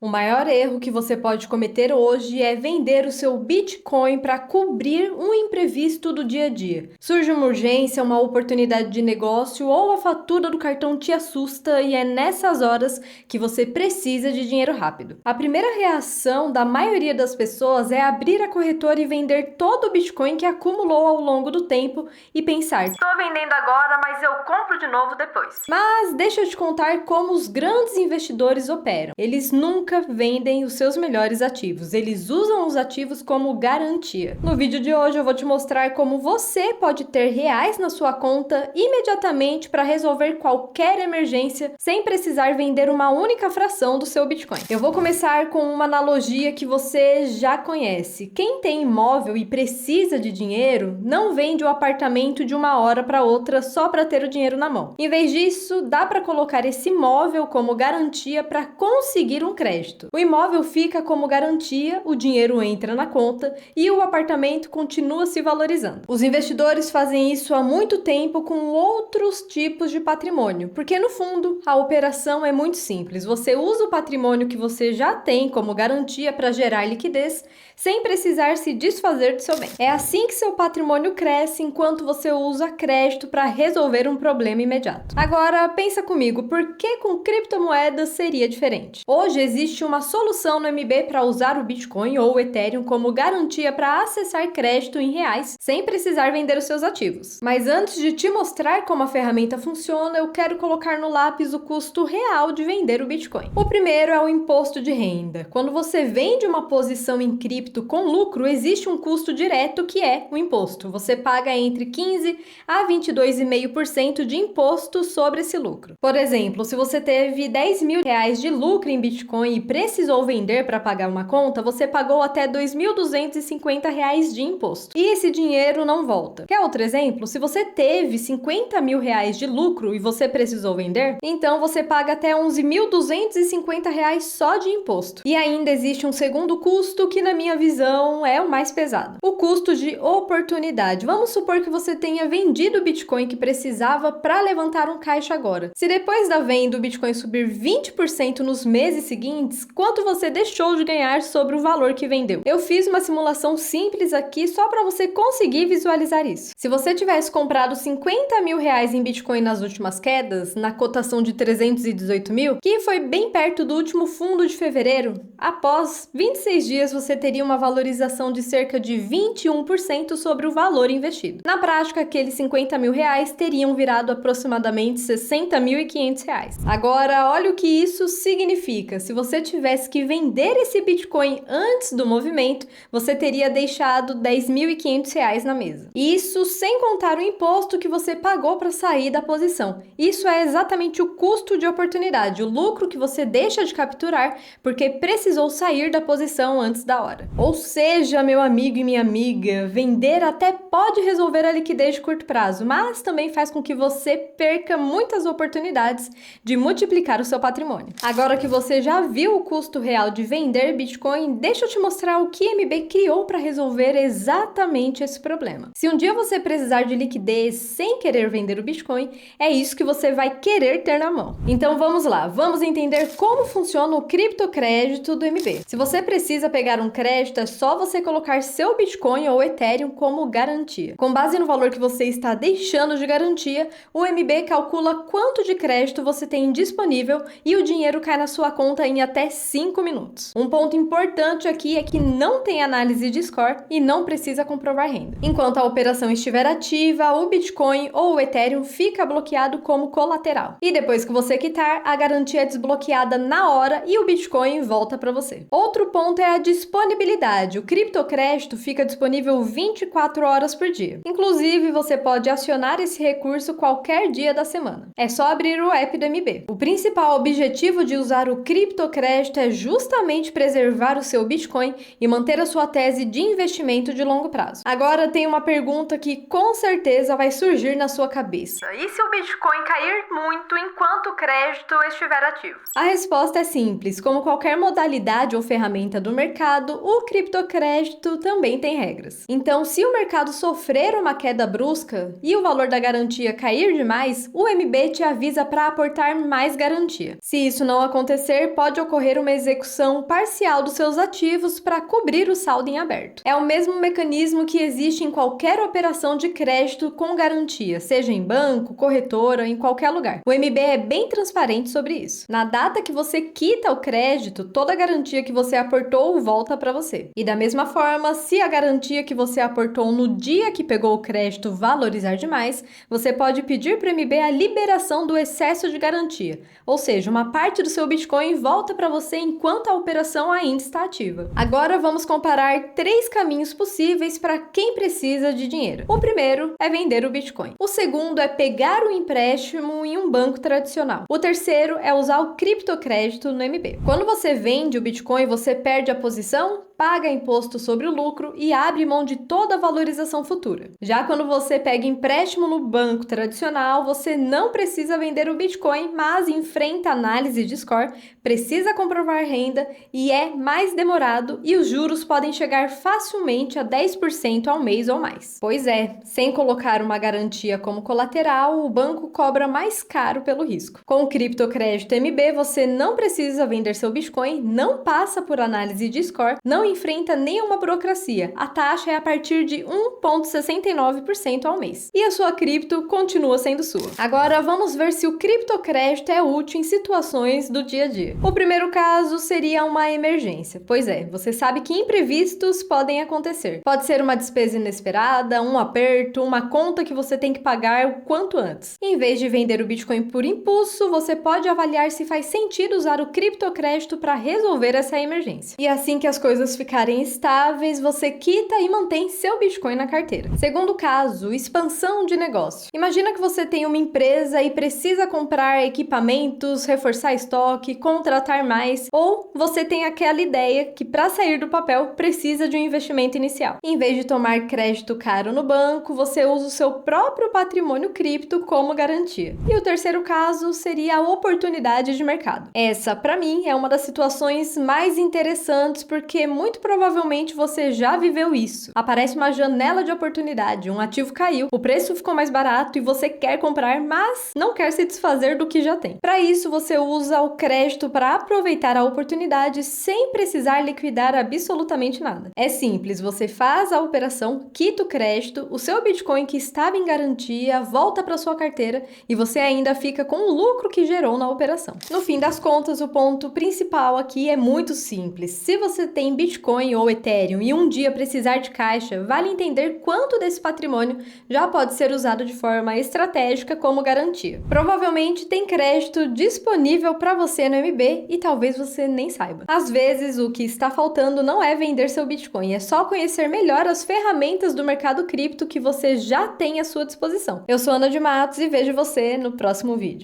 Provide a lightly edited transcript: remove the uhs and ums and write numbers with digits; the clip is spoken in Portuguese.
O maior erro que você pode cometer hoje é vender o seu Bitcoin para cobrir um imprevisto do dia a dia. Surge uma urgência, uma oportunidade de negócio ou a fatura do cartão te assusta e é nessas horas que você precisa de dinheiro rápido. A primeira reação da maioria das pessoas é abrir a corretora e vender todo o Bitcoin que acumulou ao longo do tempo e pensar: "Estou vendendo agora, mas eu compro de novo depois." Mas deixa eu te contar como os grandes investidores operam. Eles nunca vendem os seus melhores ativos, eles usam os ativos como garantia. No vídeo de hoje eu vou te mostrar como você pode ter reais na sua conta imediatamente para resolver qualquer emergência sem precisar vender uma única fração do seu Bitcoin. Eu vou começar com uma analogia que você já conhece. Quem tem imóvel e precisa de dinheiro não vende o apartamento de uma hora para outra só para ter o dinheiro na mão. Em vez disso, dá para colocar esse imóvel como garantia para conseguir um crédito. O imóvel fica como garantia, o dinheiro entra na conta e o apartamento continua se valorizando. Os investidores fazem isso há muito tempo com outros tipos de patrimônio, porque no fundo a operação é muito simples. Você usa o patrimônio que você já tem como garantia para gerar liquidez sem precisar se desfazer do seu bem. É assim que seu patrimônio cresce enquanto você usa crédito para resolver um problema imediato. Agora pensa comigo, por que com criptomoedas seria diferente? Hoje existe uma solução no MB para usar o Bitcoin ou o Ethereum como garantia para acessar crédito em reais sem precisar vender os seus ativos. Mas antes de te mostrar como a ferramenta funciona, eu quero colocar no lápis o custo real de vender o Bitcoin. O primeiro é o imposto de renda. Quando você vende uma posição em cripto com lucro, existe um custo direto que é o imposto. Você paga entre 15 a 22,5% de imposto sobre esse lucro. Por exemplo, se você teve 10 mil reais de lucro em Bitcoin e precisou vender para pagar uma conta, você pagou até 2.250 reais de imposto. E esse dinheiro não volta. Quer outro exemplo? Se você teve 50 mil reais de lucro e você precisou vender, então você paga até 11.250 reais só de imposto. E ainda existe um segundo custo que, na minha visão, é o mais pesado. O custo de oportunidade. Vamos supor que você tenha vendido o Bitcoin que precisava para levantar um caixa agora. Se depois da venda o Bitcoin subir 20% nos meses seguintes, quanto você deixou de ganhar sobre o valor que vendeu? Eu fiz uma simulação simples aqui só para você conseguir visualizar isso. Se você tivesse comprado 50 mil reais em Bitcoin nas últimas quedas, na cotação de 318 mil, que foi bem perto do último fundo de fevereiro, após 26 dias você teria uma valorização de cerca de 21% sobre o valor investido. Na prática, aqueles 50 mil reais teriam virado aproximadamente 60.500 reais. Agora, olha o que isso significa. Se você tivesse que vender esse Bitcoin antes do movimento, você teria deixado 10.500 reais na mesa. Isso sem contar o imposto que você pagou para sair da posição. Isso é exatamente o custo de oportunidade, o lucro que você deixa de capturar porque precisou sair da posição antes da hora. Ou seja, meu amigo e minha amiga, vender até pode resolver a liquidez de curto prazo, mas também faz com que você perca muitas oportunidades de multiplicar o seu patrimônio. Agora que você já viu o custo real de vender Bitcoin, deixa eu te mostrar o que MB criou para resolver exatamente esse problema. Se um dia você precisar de liquidez sem querer vender o Bitcoin, é isso que você vai querer ter na mão. Então vamos lá, vamos entender como funciona o criptocrédito do MB. Se você precisa pegar um crédito, é só você colocar seu Bitcoin ou Ethereum como garantia. Com base no valor que você está deixando de garantia, o MB calcula quanto de crédito você tem disponível e o dinheiro cai na sua conta em até 5 minutos. Um ponto importante aqui é que não tem análise de score e não precisa comprovar renda. Enquanto a operação estiver ativa, o Bitcoin ou o Ethereum fica bloqueado como colateral. E depois que você quitar, a garantia é desbloqueada na hora e o Bitcoin volta para você. Outro ponto é a disponibilidade. O criptocrédito fica disponível 24 horas por dia. Inclusive, você pode acionar esse recurso qualquer dia da semana. É só abrir o app do MB. O principal objetivo de usar o criptocrédito é justamente preservar o seu Bitcoin e manter a sua tese de investimento de longo prazo. Agora tem uma pergunta que com certeza vai surgir na sua cabeça. E se o Bitcoin cair muito enquanto o crédito estiver ativo? A resposta é simples. Como qualquer modalidade ou ferramenta do mercado, o criptocrédito também tem regras. Então, se o mercado sofrer uma queda brusca e o valor da garantia cair demais, o MB te avisa para aportar mais garantia. Se isso não acontecer, pode ocorrer uma execução parcial dos seus ativos para cobrir o saldo em aberto. É o mesmo mecanismo que existe em qualquer operação de crédito com garantia, seja em banco, corretora, em qualquer lugar. O MB é bem transparente sobre isso. Na data que você quita o crédito, toda a garantia que você aportou volta para você. E da mesma forma, se a garantia que você aportou no dia que pegou o crédito valorizar demais, você pode pedir para o MB a liberação do excesso de garantia, ou seja, uma parte do seu Bitcoin volta para você enquanto a operação ainda está ativa. Agora vamos comparar 3 caminhos possíveis para quem precisa de dinheiro. O primeiro é vender o Bitcoin. O segundo é pegar o empréstimo em um banco tradicional. O terceiro é usar o criptocrédito no MB. Quando você vende o Bitcoin, você perde a posição, paga imposto sobre o lucro e abre mão de toda a valorização futura. Já quando você pega empréstimo no banco tradicional, você não precisa vender o Bitcoin, mas enfrenta análise de score, precisa comprovar renda e é mais demorado, e os juros podem chegar facilmente a 10% ao mês ou mais. Pois é, sem colocar uma garantia como colateral, o banco cobra mais caro pelo risco. Com o criptocrédito MB, você não precisa vender seu Bitcoin, não passa por análise de score, não enfrenta nenhuma burocracia. A taxa é a partir de 1,69% ao mês. E a sua cripto continua sendo sua. Agora vamos ver se o criptocrédito é útil em situações do dia a dia. O primeiro caso seria uma emergência. Pois é, você sabe que imprevistos podem acontecer. Pode ser uma despesa inesperada, um aperto, uma conta que você tem que pagar o quanto antes. Em vez de vender o Bitcoin por impulso, você pode avaliar se faz sentido usar o criptocrédito para resolver essa emergência. E assim que as coisas ficarem estáveis, você quita e mantém seu Bitcoin na carteira. Segundo caso, expansão de negócio. Imagina que você tem uma empresa e precisa comprar equipamentos, reforçar estoque, contratar mais, ou você tem aquela ideia que para sair do papel precisa de um investimento inicial. Em vez de tomar crédito caro no banco, você usa o seu próprio patrimônio cripto como garantia. E o terceiro caso seria a oportunidade de mercado. Essa, para mim, é uma das situações mais interessantes porque muito provavelmente você já viveu isso. Aparece uma janela de oportunidade, um ativo caiu, o preço ficou mais barato e você quer comprar, mas não quer se desfazer do que já tem. Para isso, você usa o crédito para aproveitar a oportunidade sem precisar liquidar absolutamente nada. É simples, você faz a operação, quita o crédito, o seu Bitcoin que estava em garantia volta para sua carteira e você ainda fica com o lucro que gerou na operação. No fim das contas, o ponto principal aqui é muito simples. Se você tem Bitcoin ou Ethereum e um dia precisar de caixa, vale entender quanto desse patrimônio já pode ser usado de forma estratégica como garantia. Provavelmente tem crédito disponível para você no MB e talvez você nem saiba. Às vezes, o que está faltando não é vender seu Bitcoin, é só conhecer melhor as ferramentas do mercado cripto que você já tem à sua disposição. Eu sou Ana de Matos e vejo você no próximo vídeo.